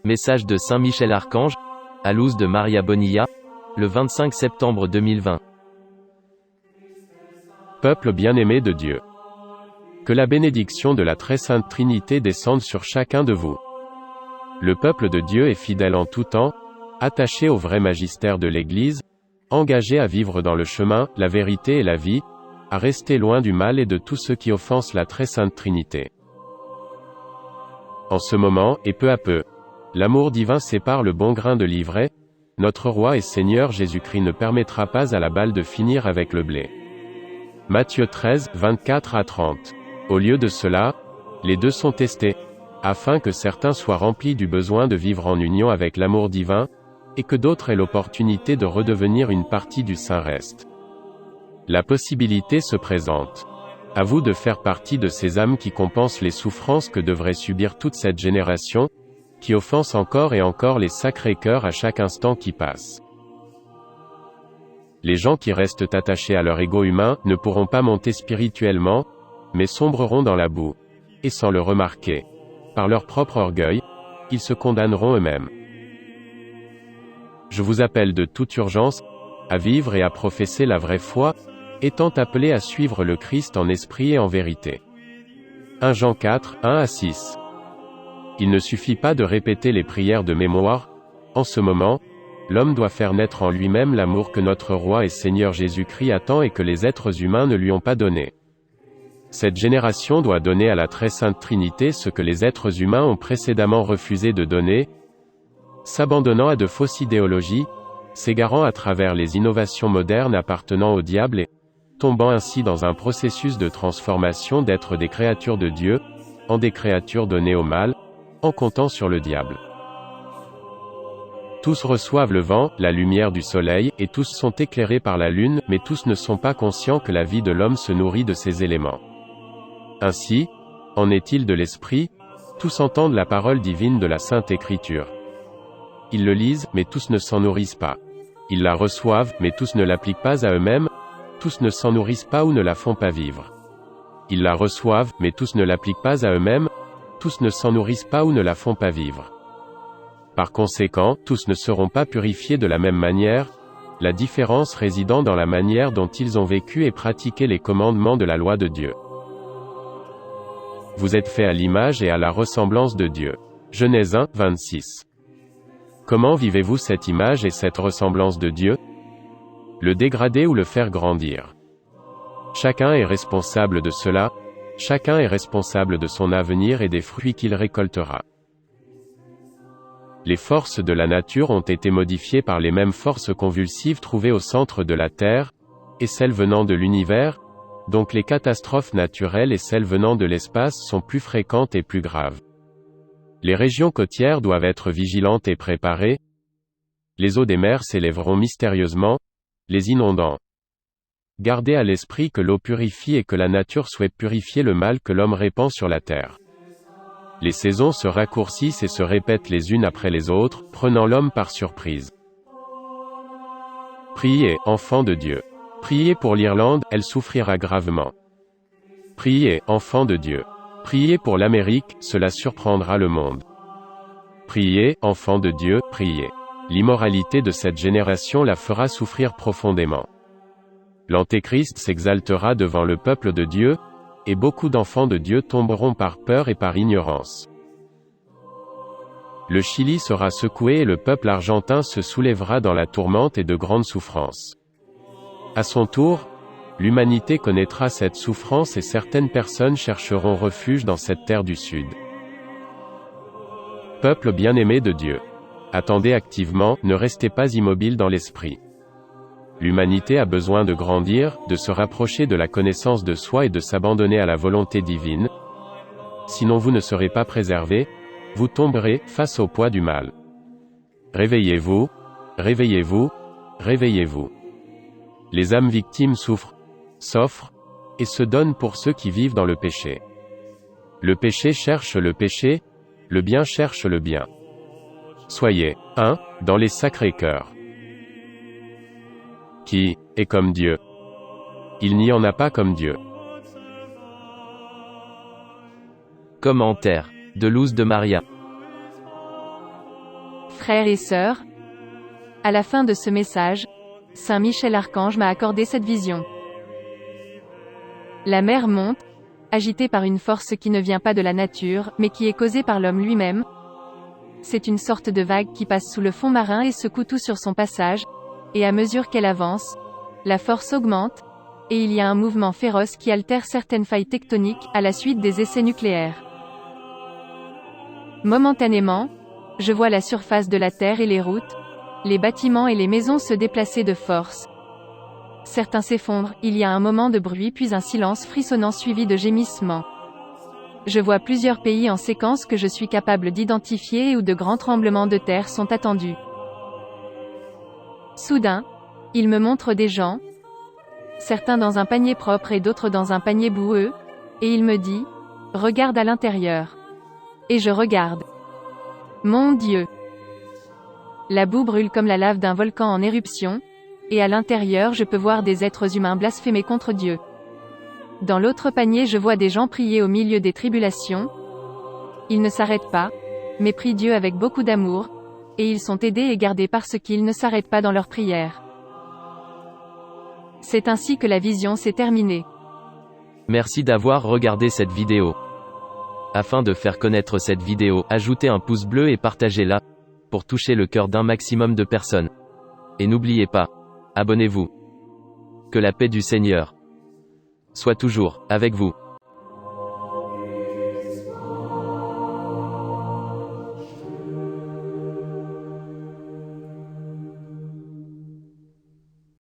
Message de Saint Michel Archange, à Luz de Maria Bonilla, le 25 septembre 2020. Peuple bien-aimé de Dieu. Que la bénédiction de la très sainte Trinité descende sur chacun de vous. Le peuple de Dieu est fidèle en tout temps, attaché au vrai magistère de l'Église, engagé à vivre dans le chemin, la vérité et la vie, à rester loin du mal et de tout ce qui offense la très sainte Trinité. En ce moment, et peu à peu, l'amour divin sépare le bon grain de l'ivraie, notre Roi et Seigneur Jésus-Christ ne permettra pas à la balle de finir avec le blé. Matthieu 13, 24 à 30. Au lieu de cela, les deux sont testés, afin que certains soient remplis du besoin de vivre en union avec l'amour divin, et que d'autres aient l'opportunité de redevenir une partie du Saint-Reste. La possibilité se présente. À vous de faire partie de ces âmes qui compensent les souffrances que devrait subir toute cette génération, qui offense encore et encore les sacrés cœurs à chaque instant qui passe. Les gens qui restent attachés à leur ego humain ne pourront pas monter spirituellement, mais sombreront dans la boue. Et sans le remarquer, par leur propre orgueil, ils se condamneront eux-mêmes. Je vous appelle de toute urgence, à vivre et à professer la vraie foi, étant appelés à suivre le Christ en esprit et en vérité. 1 Jean 4, 1 à 6. Il ne suffit pas de répéter les prières de mémoire, en ce moment, l'homme doit faire naître en lui-même l'amour que notre Roi et Seigneur Jésus-Christ attend et que les êtres humains ne lui ont pas donné. Cette génération doit donner à la très sainte Trinité ce que les êtres humains ont précédemment refusé de donner, s'abandonnant à de fausses idéologies, s'égarant à travers les innovations modernes appartenant au diable et tombant ainsi dans un processus de transformation d'être des créatures de Dieu, en des créatures données au mal, en comptant sur le diable. Tous reçoivent le vent, la lumière du soleil, et tous sont éclairés par la lune, mais tous ne sont pas conscients que la vie de l'homme se nourrit de ces éléments. Ainsi, en est-il de l'esprit, tous entendent la parole divine de la Sainte Écriture. Ils le lisent, mais tous ne s'en nourrissent pas. Ils la reçoivent, mais tous ne l'appliquent pas à eux-mêmes, tous ne s'en nourrissent pas ou ne la font pas vivre. Ils la reçoivent, mais tous ne l'appliquent pas à eux-mêmes, tous ne s'en nourrissent pas ou ne la font pas vivre. Par conséquent, tous ne seront pas purifiés de la même manière, la différence résidant dans la manière dont ils ont vécu et pratiqué les commandements de la loi de Dieu. Vous êtes faits à l'image et à la ressemblance de Dieu. Genèse 1, 26. Comment vivez-vous cette image et cette ressemblance de Dieu? Le dégrader ou le faire grandir? Chacun est responsable de cela, chacun est responsable de son avenir et des fruits qu'il récoltera. Les forces de la nature ont été modifiées par les mêmes forces convulsives trouvées au centre de la Terre, et celles venant de l'univers, donc les catastrophes naturelles et celles venant de l'espace sont plus fréquentes et plus graves. Les régions côtières doivent être vigilantes et préparées. Les eaux des mers s'élèveront mystérieusement, les inondant. Gardez à l'esprit que l'eau purifie et que la nature souhaite purifier le mal que l'homme répand sur la terre. Les saisons se raccourcissent et se répètent les unes après les autres, prenant l'homme par surprise. Priez, enfants de Dieu. Priez pour l'Irlande, elle souffrira gravement. Priez, enfants de Dieu. Priez pour l'Amérique, cela surprendra le monde. Priez, enfants de Dieu, priez. L'immoralité de cette génération la fera souffrir profondément. L'Antéchrist s'exaltera devant le peuple de Dieu, et beaucoup d'enfants de Dieu tomberont par peur et par ignorance. Le Chili sera secoué et le peuple argentin se soulèvera dans la tourmente et de grandes souffrances. À son tour, l'humanité connaîtra cette souffrance et certaines personnes chercheront refuge dans cette terre du Sud. Peuple bien-aimé de Dieu. Attendez activement, ne restez pas immobile dans l'esprit. L'humanité a besoin de grandir, de se rapprocher de la connaissance de soi et de s'abandonner à la volonté divine. Sinon vous ne serez pas préservés, vous tomberez face au poids du mal. Réveillez-vous, réveillez-vous, réveillez-vous. Les âmes victimes souffrent, s'offrent, et se donnent pour ceux qui vivent dans le péché. Le péché cherche le péché, le bien cherche le bien. Soyez, 1, dans les sacrés cœurs. Qui est comme Dieu? Il n'y en a pas comme Dieu. Commentaire de Luz de Maria. Frères et sœurs, à la fin de ce message, Saint Michel Archange m'a accordé cette vision. La mer monte, agitée par une force qui ne vient pas de la nature, mais qui est causée par l'homme lui-même. C'est une sorte de vague qui passe sous le fond marin et secoue tout sur son passage, et à mesure qu'elle avance, la force augmente, et il y a un mouvement féroce qui altère certaines failles tectoniques, à la suite des essais nucléaires. Momentanément, je vois la surface de la Terre et les routes, les bâtiments et les maisons se déplacer de force. Certains s'effondrent, il y a un moment de bruit puis un silence frissonnant suivi de gémissements. Je vois plusieurs pays en séquence que je suis capable d'identifier et où de grands tremblements de terre sont attendus. Soudain, il me montre des gens, certains dans un panier propre et d'autres dans un panier boueux, et il me dit « Regarde à l'intérieur ». Et je regarde. Mon Dieu! La boue brûle comme la lave d'un volcan en éruption, et à l'intérieur je peux voir des êtres humains blasphémer contre Dieu. Dans l'autre panier je vois des gens prier au milieu des tribulations. Ils ne s'arrêtent pas, mais prient Dieu avec beaucoup d'amour, et ils sont aidés et gardés parce qu'ils ne s'arrêtent pas dans leur prière. C'est ainsi que la vision s'est terminée. Merci d'avoir regardé cette vidéo. Afin de faire connaître cette vidéo, ajoutez un pouce bleu et partagez-la, pour toucher le cœur d'un maximum de personnes. Et n'oubliez pas, abonnez-vous. Que la paix du Seigneur soit toujours avec vous.